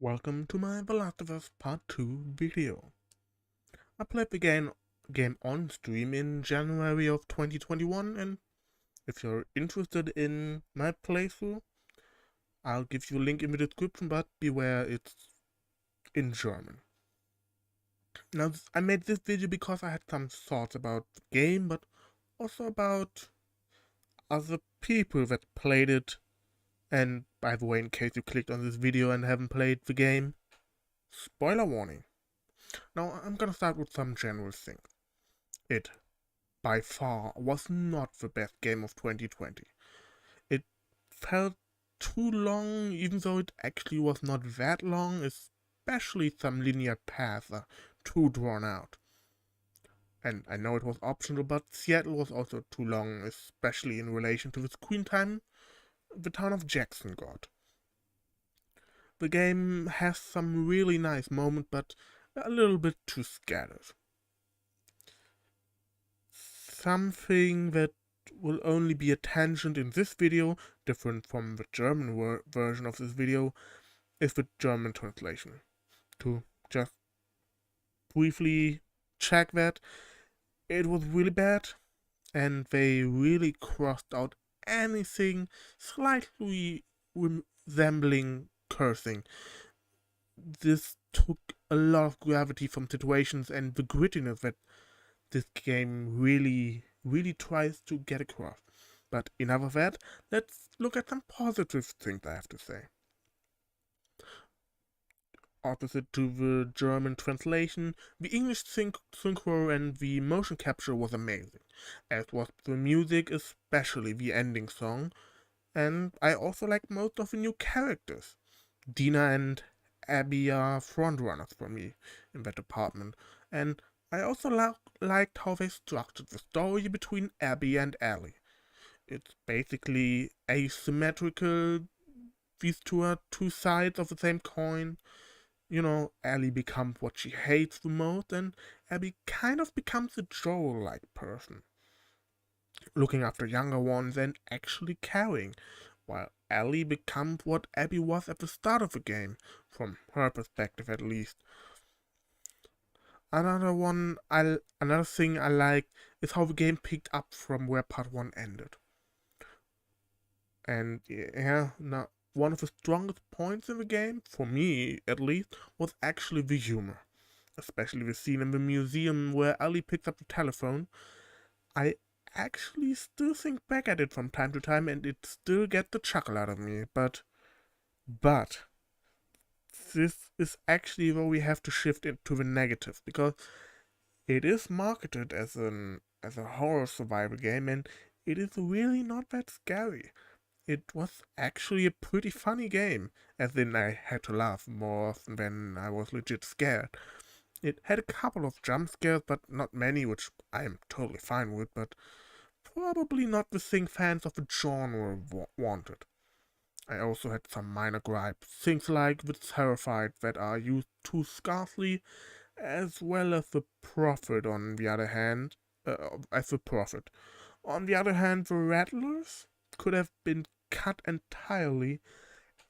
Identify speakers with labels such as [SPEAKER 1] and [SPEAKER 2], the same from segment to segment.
[SPEAKER 1] Welcome to my The Last of Us Part 2 video. I played the game on stream in January of 2021, and if you're interested in my playthrough, I'll give you a link in the description, but beware, it's in German. Now, I made this video because I had some thoughts about the game, but also about other people that played it. And by the way, in case you clicked on this video and haven't played the game, spoiler warning. Now, I'm gonna start with some general things. It, by far, was not the best game of 2020. It felt too long, even though it actually was not that long, especially some linear paths are too drawn out. And I know it was optional, but Seattle was also too long, especially in relation to the screen time the town of Jackson got. The game has some really nice moments, but a little bit too scattered. Something that will only be a tangent in this video, different from the German version of this video, is the German translation. To just briefly check that, it was really bad, and they really crossed out anything slightly resembling cursing. This took a lot of gravity from situations and the grittiness that this game really tries to get across. But enough of that, let's look at some positive things I have to say. Opposite to the German translation, the English synchro and the motion capture was amazing, as was the music, especially the ending song, and I also liked most of the new characters. Dina and Abby are frontrunners for me in that department, and I also liked how they structured the story between Abby and Ellie. It's basically asymmetrical. These two are two sides of the same coin. You know, Ellie becomes what she hates the most, and Abby kind of becomes a Joel-like person, looking after younger ones and actually caring, while Ellie becomes what Abby was at the start of the game, from her perspective at least. Another thing I like is how the game picked up from where part 1 ended. And yeah, now one of the strongest points in the game, for me at least, was actually the humor. Especially the scene in the museum where Ellie picks up the telephone. I actually still think back at it from time to time and it still gets the chuckle out of me, but this is actually where we have to shift into the negative, because it is marketed as a horror survival game, and it is really not that scary. It was actually a pretty funny game, as in I had to laugh more often than I was legit scared. It had a couple of jump scares, but not many, which I am totally fine with, but probably not the thing fans of the genre wanted. I also had some minor gripes, things like the Terrified that are used too scarcely, as well as the Prophet on the other hand, On the other hand, the Rattlers could have been cut entirely,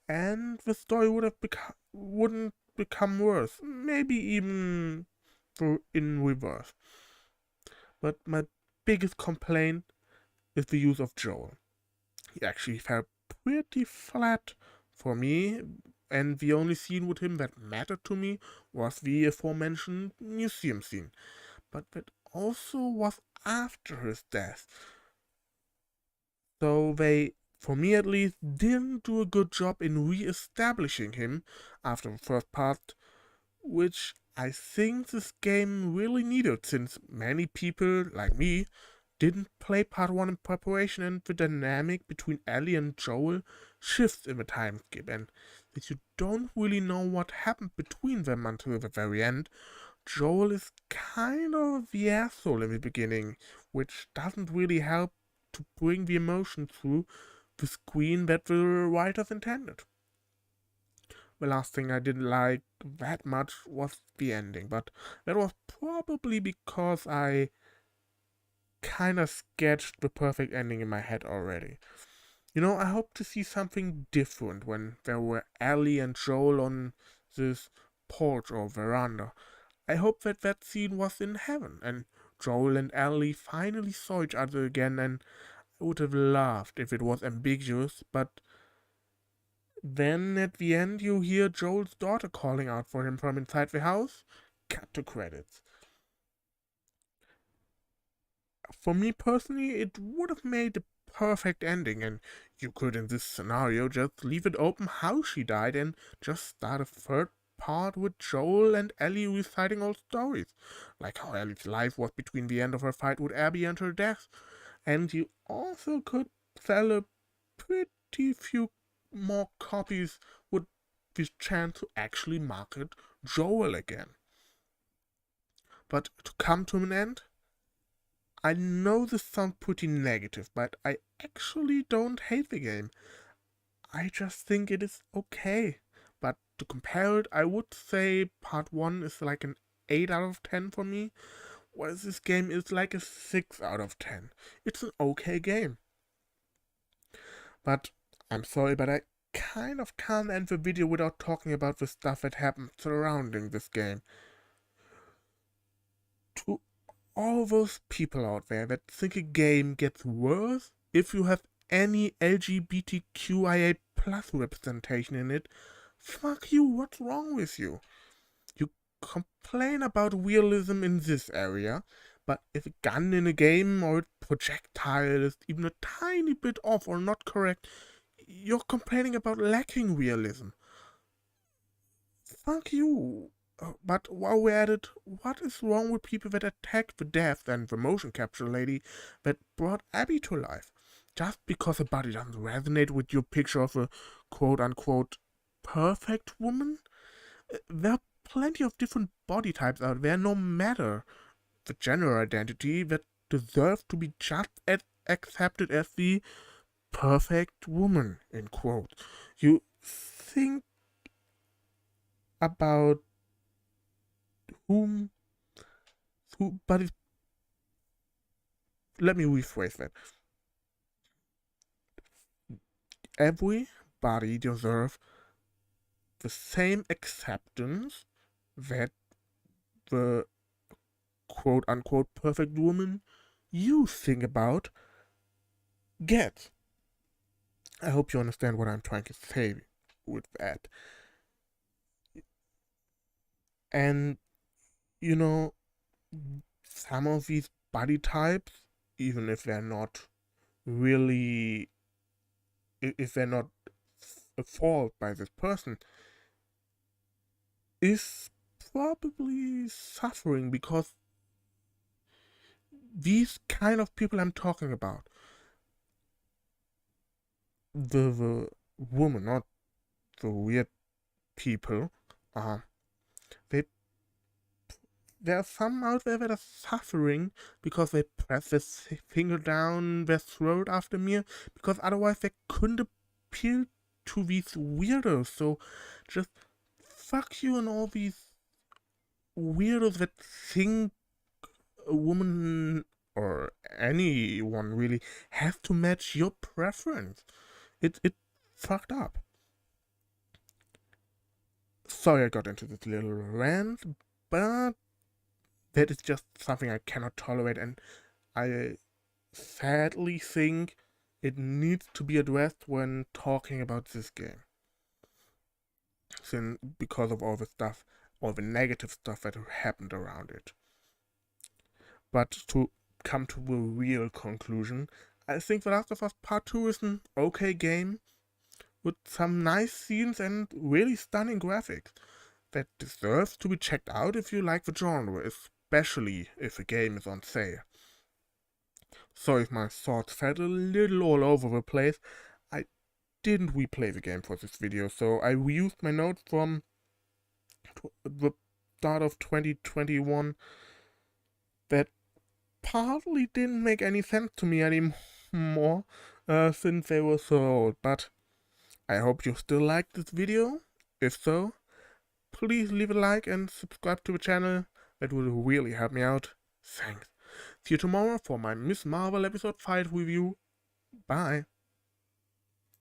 [SPEAKER 1] and the story wouldn't become worse, maybe even in reverse. But my biggest complaint is the use of Joel. He actually felt pretty flat for me, and the only scene with him that mattered to me was the aforementioned museum scene. But that also was after his death. So they, for me at least, didn't do a good job in re-establishing him after the first part, which I think this game really needed, since many people, like me, didn't play part 1 in preparation, and the dynamic between Ellie and Joel shifts in the time skip, and if you don't really know what happened between them until the very end, Joel is kind of the asshole in the beginning, which doesn't really help to bring the emotion through the screen that the writers intended. The last thing I didn't like that much was the ending, but that was probably because I kinda sketched the perfect ending in my head already. You know, I hope to see something different when there were Ellie and Joel on this porch or veranda. I hope that that scene was in heaven, and Joel and Ellie finally saw each other again, and I would have laughed if it was ambiguous, but then at the end you hear Joel's daughter calling out for him from inside the house. Cut to credits. For me personally, it would have made the perfect ending, and you could in this scenario just leave it open how she died and just start a third part with Joel and Ellie reciting old stories, like how Ellie's life was between the end of her fight with Abby and her death. And you also could sell a pretty few more copies with this chance to actually market Joel again. But to come to an end, I know this sounds pretty negative, but I actually don't hate the game. I just think it is okay. But to compare it, I would say part 1 is like an 8 out of 10 for me, whereas this game is like a 6 out of 10. It's an okay game. But I'm sorry, but I kind of can't end the video without talking about the stuff that happened surrounding this game. To all those people out there that think a game gets worse if you have any LGBTQIA plus representation in it, fuck you, what's wrong with you? You complain about realism in this area, but if a gun in a game or a projectile is even a tiny bit off or not correct, you're complaining about lacking realism. Fuck you. But while we're at it, what is wrong with people that attack the death and the motion capture lady that brought Abby to life? Just because a body doesn't resonate with your picture of a quote-unquote perfect woman? There are plenty of different body types out there, no matter the gender identity, that deserve to be just as accepted as the perfect woman, in quotes. You think about but let me rephrase that. Everybody deserves the same acceptance that the quote-unquote perfect woman you think about gets. I hope you understand what I'm trying to say with that. And, you know, some of these body types, even if they're not really, if they're not a fault by this person, is probably suffering because these kind of people I'm talking about, the woman, not the weird people, there are some out there that are suffering because they press their finger down their throat after meal, because otherwise they couldn't appeal to these weirdos. So just fuck you and all these weirdos that think a woman or anyone really has to match your preference. It's fucked up. Sorry I got into this little rant, but that is just something I cannot tolerate, and I sadly think it needs to be addressed when talking about this game. Because of all the stuff, all the negative stuff that happened around it. But to come to a real conclusion, I think The Last of Us Part 2 is an okay game with some nice scenes and really stunning graphics that deserves to be checked out if you like the genre, especially if a game is on sale. Sorry if my thoughts felt a little all over the place. I didn't replay the game for this video, so I reused my notes from the start of 2021 that partly didn't make any sense to me anymore since they were so old, but I hope you still liked this video. If so, please leave a like and subscribe to the channel. That would really help me out. Thanks. See you tomorrow for my Ms. Marvel episode 5 review. Bye.